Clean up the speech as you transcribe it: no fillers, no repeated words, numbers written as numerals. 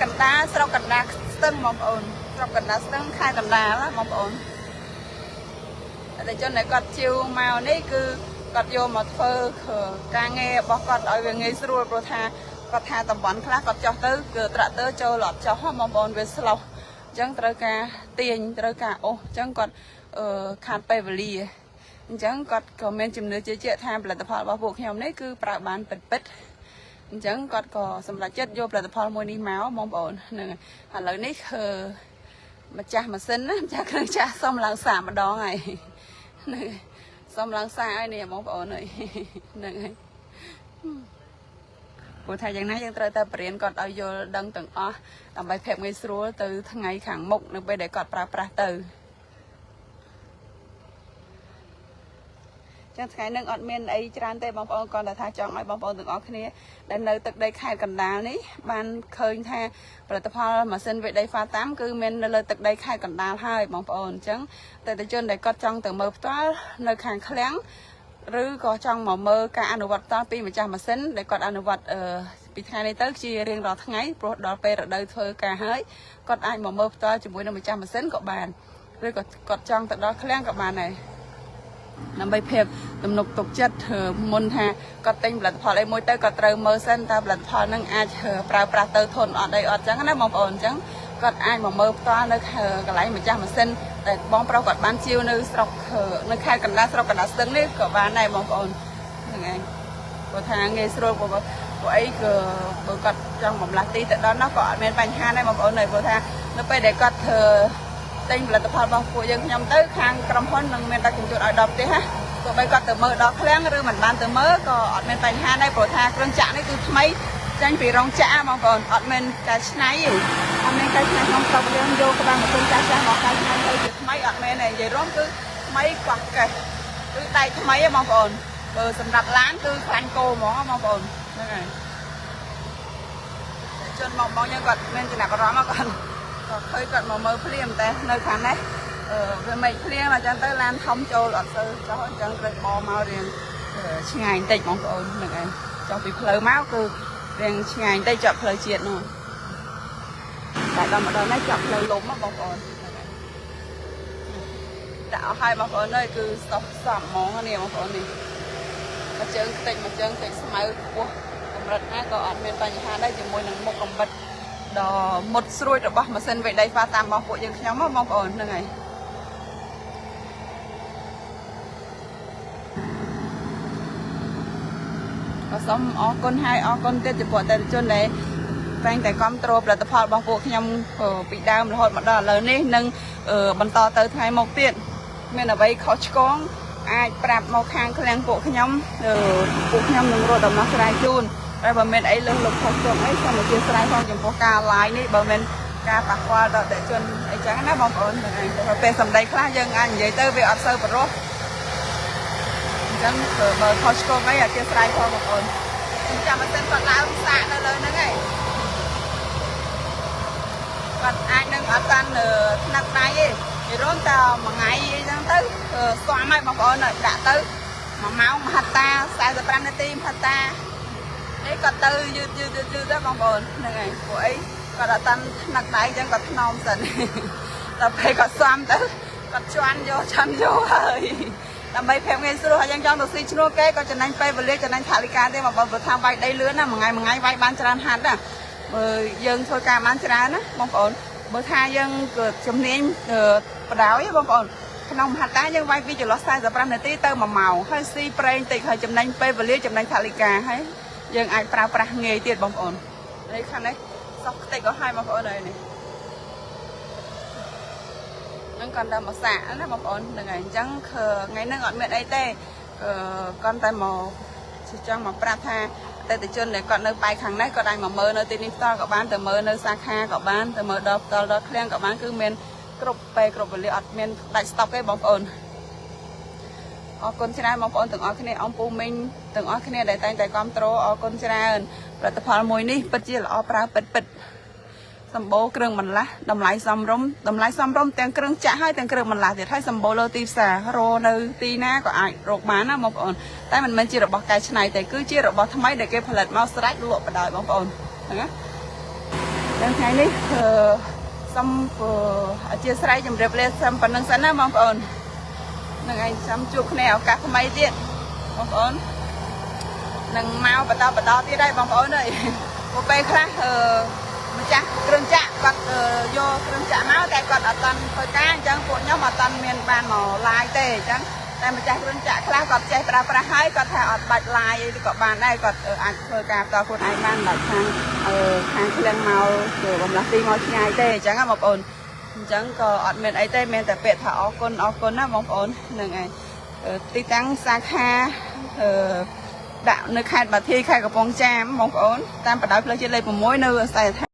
កណ្ដាលស្រុកកណ្ដាលស្ទឹងបងប្អូនស្រុកកណ្ដាលស្ទឹងខេត្តកណ្ដាលបងប្អូនតែជនដែលគាត់ជិវមកនេះគឺគាត់យកមកធ្វើការងាររបស់គាត់ឲ្យវាងាយស្រួលព្រោះថាគាត់ថាតំបន់ខ្លះគាត់ចោះទៅគឺត្រាក់ទ័រចូលអត់ចោះបងប្អូនវាស្លោះអញ្ចឹងត្រូវការទាញត្រូវការអូសអញ្ចឹងគាត់ខាតពេលវេលាអញ្ចឹងគាត់ក៏មានជំនឿជឿជាក់ថាផលិតផលរបស់ពួកខ្ញុំនេះគឺប្រើបានពិតអញ្ចឹងគាត់ក៏សម្រេចចិត្តយកផលិតផលមួយនេះមកបងប្អូនហ្នឹងឥឡូវនេះម្ចាស់ម៉ាស៊ីនណាម្ចាស់គ្រឿងចាស់សុំឡើងសាម្ដងហើយហ្នឹងសុំឡើងសាហើយនេះបងប្អូនហ្នឹងហើយព្រោះថាយ៉ាងណាយើងត្រូវតែបរៀនគាត់ឲ្យយល់ដឹងទាំងអស់ដើម្បីភាពងាយស្រួលទៅថ្ងៃខាងមុខនៅពេលដែលគាត់ប្រើប្រាស់ទៅចឹងថ្ងៃនឹងអត់មានអីច្រើនទេបងប្អូនគាត់ថាចង់ឲ្យបងប្អូនទាំងអស់គ្នាដែលនៅទឹកដីខេត្តកណ្ដាលនេះបានឃើញថាផលិតផលម៉ាស៊ីនវេដីហ្វាតាមគឺមាននៅលើទឹកដីខេត្តកណ្ដាលហើយបងប្អូនអញ្ចឹងតើតើជនដែលគាត់ចង់ទៅមើលផ្ទាល់នៅខាងឃ្លាំងឬក៏ចង់មកមើលការអនុវត្តផ្ទាល់ពីម្ចាស់ម៉ាស៊ីនដែលគាត់អនុវត្តពីថ្ងៃនេះទៅជារៀងរាល់ថ្ងៃព្រោះដល់ពេលរដូវធ្វើការហើយគាត់អាចមកមើលផ្ទាល់ជាមួយនឹងម្ចាស់ម៉ាស៊ីនក៏បានឬក៏គាត់ចង់ទៅដល់ឃ្លាំងក៏បានដែរដើម្បីភាពទំនុកទុកចិត្តមុនថាគាត់ទិញផលិតផលអីមួយទៅគាត់ត្រូវមើលសិនតើផលិតផលហ្នឹងអាចប្រើប្រាស់ទៅធន់អត់អីអត់ចឹងណាបងប្អូនអញ្ចឹងគាត់អាចមកមើលផ្ទាល់នៅកន្លែងម្ចាស់ម៉ាស៊ីនតែបងប្រុសគាត់បានជាវនៅស្រុកនៅខេត្តកណ្ដាលស្រុកកណ្ដាលស្ទឹងនេះក៏បានដែរបងប្អូនហ្នឹងឯងព្រោះថាងាយស្រួលព្រោះអីក៏បើគាត់ចង់បំលាស់ទីទៅដល់នោះក៏អត់មានបញ្ហាដែរបងប្អូនព្រោះថានៅពេលដែលគាត់ទិញផលិតផលរបស់ពួកយើងខ្ញុំទៅខាងក្រុមហ៊ុននឹងមានដឹកជញ្ជូនឲ្យដល់ផ្ទះណាទោះបីគាត់ទៅមើលដល់ឃ្លាំងឬមិនបានទៅមើលក៏អត់មានបញ្ហាដែរព្រោះថាគ្រឿងចាក់នេះគឺថ្មីចាញ់ពីរោងចក្របងប្អូនអត់មានការច្នៃទេអត់មានការច្នៃក្នុងស្រុកយើងយកក្បាលម៉ាស៊ីនចាស់មកការច្នៃទៅជាថ្មីអត់មានទេនិយាយរួមគឺថ្មីកោះកេះគឺតែថ្មីទេបងប្អូនបើសម្រាប់ឡានគឺខ្លាញ់គោហ្មងបងប្អូនហ្នឹងហើយជនមកយើងគាត់មានចំណាប់អារម្មណ៍គាត់ឃើញគាត់មកមើលភ្លាមតែនៅខាងនេះវាមិនភ្លាមអញ្ចឹងទៅឡានធំចូលអត់ទៅចុះអញ្ចឹងត្រូវបមករៀងឆ្ងាយបន្តិចបងប្អូនហ្នឹងឯងចុះពីផ្លូវមកគឺរៀងឆ្ងាយបន្តិចជាប់ផ្លូវជាតិនោះតែដល់ម្ដងនេះជាប់ផ្លូវលំបងប្អូនដាក់អស់ហើយបងប្អូនអើយគឺស្តុបសំហ្មងនេះបងប្អូននេះមួយជើងខ្ទេចមួយជើងខ្ទេចស្មៅខ្ពស់កម្រិតណាក៏អត់មានបញ្ហាដែរជាមួយនឹងមុខកំបិតដ៏មុតស្រួយរបស់ម៉ាស៊ីនវេដីហ្វាតាមរបស់ពួកយើងខ្ញុំបងប្អូនហ្នឹងហើយក៏សូមអរគុណហើយអរគុណទៀតចំពោះអតិថិជនដែលតែងតែគ្រប់គ្រងផលិតផលរបស់ពួកខ្ញុំពីដើមរហូតមកដល់ឥឡូវនេះនិងបន្តទៅថ្ងៃមុខទៀតមានអ្វីខុសឆ្គងអាចប្រាប់មកខាងឃ្លាំងពួកខ្ញុំនឹងរត់ដំណោះស្រាយជូនតែបើមានអីលើសលុបខុសឆ្គងអីសូមអធិស្ឋានផងចំពោះការ live នេះបើមានការប៉ះពាល់ដល់អតិថិជនអីចឹងណាបងប្អូនហ្នឹងឯងពេលសម្ដីខ្លះយើងអាចនិយាយទៅវាអត់សូវប្រុសអញ្ចឹងបើខុសឆ្គងអីអធិស្ឋានផងបងប្អូនចាំម៉ាស៊ីនគាត់ឡើងសាកនៅលើហ្នឹងឯងគាត់អាចនឹងអត់តាន់ថ្នាក់ដៃទេនិយាយរួមតែមួយថ្ងៃអីចឹងទៅស្វាមហើយបងប្អូនដាក់ទៅ1ម៉ោងមហត្តា45នាទីមហត្តានេះគាត់ទៅយឺតទៅបងប្អូនហ្នឹងហើយពួកអីគាត់អត់តាន់ថ្នាក់ដៃចឹងគាត់ថ្នមសិនដល់ពេលគាត់ស្វាមទៅគាត់ជន់យកហើយដើម្បីភាពងាយស្រួលហើយយើងចង់ទៅស៊ីឈ្នួលគេក៏ចំណេញពេលវេលាចំណេញថវិកាទេបងប្អូនព្រោះថាវាយដីលឿនណាមួយថ្ងៃវាយបានច្រើនហាត់ណាបើយើងធ្វើការបានច្រើនណាបងប្អូនបើថាយើងក៏ជំនាញបដ ாய் បងប្អូនក្នុងមហត្តាយើងវាយពីចន្លោះ45នាទីទៅ1ម៉ោងហើយស៊ីប្រេងតិចហើយចំណេញពេលវេលាចំណេញថវិកាហើយយើងអាចប្រើប្រាស់ងាយទៀតបងប្អូននេះខាងនេះសោះខ្ទេចក៏ហើយបងប្អូនហើយនេះនឹងគាត់តែមកសាកណាបងប្អូនហ្នឹងហើយអញ្ចឹងថ្ងៃហ្នឹងអត់មានអីទេគាត់តែមកចង់មកប្រាប់ថាអតិថិជនដែលគាត់នៅបែកខាងនេះគាត់អាចមកមើលនៅទីនេះផ្ទាល់ក៏បានទៅមើលនៅសាខាក៏បានទៅមើលដល់ផ្ទាល់ដល់ឃ្លាំងក៏បានគឺមានគ្រប់ពេលគ្រប់វេលាអត់មានដាច់ស្តុបទេបងប្អូនអរគុណច្រើនបងប្អូនទាំងអស់គ្នាអំពូមីងទាំងអស់គ្នាដែលតែងតែគ្រប់គ្រងអរគុណច្រើនផលិតផលមួយនេះពិតជាល្អប្រើពិតសម្បូរគ្រឿងបន្លាស់តម្លៃសមរម្យទាំងគ្រឿងចាក់ហើយទាំងគ្រឿងបន្លាស់ទៀតហើយសម្បូរលើទីផ្សាររកនៅទីណាក៏អាចរកបានណាបងប្អូនតែមិនមែនជារបស់កែច្នៃទេគឺជារបស់ថ្មីដែលគេផលិតមកស្រេចលក់បដ ாய் បងប្អូនហ្នឹងណា ដល់ថ្ងៃនេះសុំអធិស្ឋានជំរាបលាសិនប៉ុណ្្នឹងសិនណាបងប្អូននឹងឯងចាំជួបគ្នាឱកាសថ្មីទៀតបងប្អូននឹងមកបន្តទៀតដែរបងប្អូនអើយពួកពេលខ្លះម្ចាស់គ្រឿងចាក់គាត់យកគ្រឿងចាក់មកតែគាត់អត់តាន់ធ្វើការអញ្ចឹងពួកខ្ញុំអត់តាន់មានបានមកឡាយទេអញ្ចឹងតែម្ចាស់គ្រឿងចាក់ខ្លះគាត់ចេះប្រើប្រាស់ហើយគាត់ថាអត់បាច់ឡាយអីក៏បានដែរគាត់អាចធ្វើការបន្តខ្លួនឯងបានដល់ខាងឃ្លាំងមកបំលាស់ទីមកឆ្ងាយទេអញ្ចឹងណាបងប្អូនអញ្ចឹងក៏អត់មានអីទេមានតែពាក្យថាអរគុណណាបងប្អូនហ្នឹងឯងទីតាំងសាខាដាក់នៅខេត្តបាធាយខេត្តកំពង់ចាមបងប្អូនតាមបណ្ដោយផ្លូវជាតិលេខ6នៅស្ថិតដ្ឋ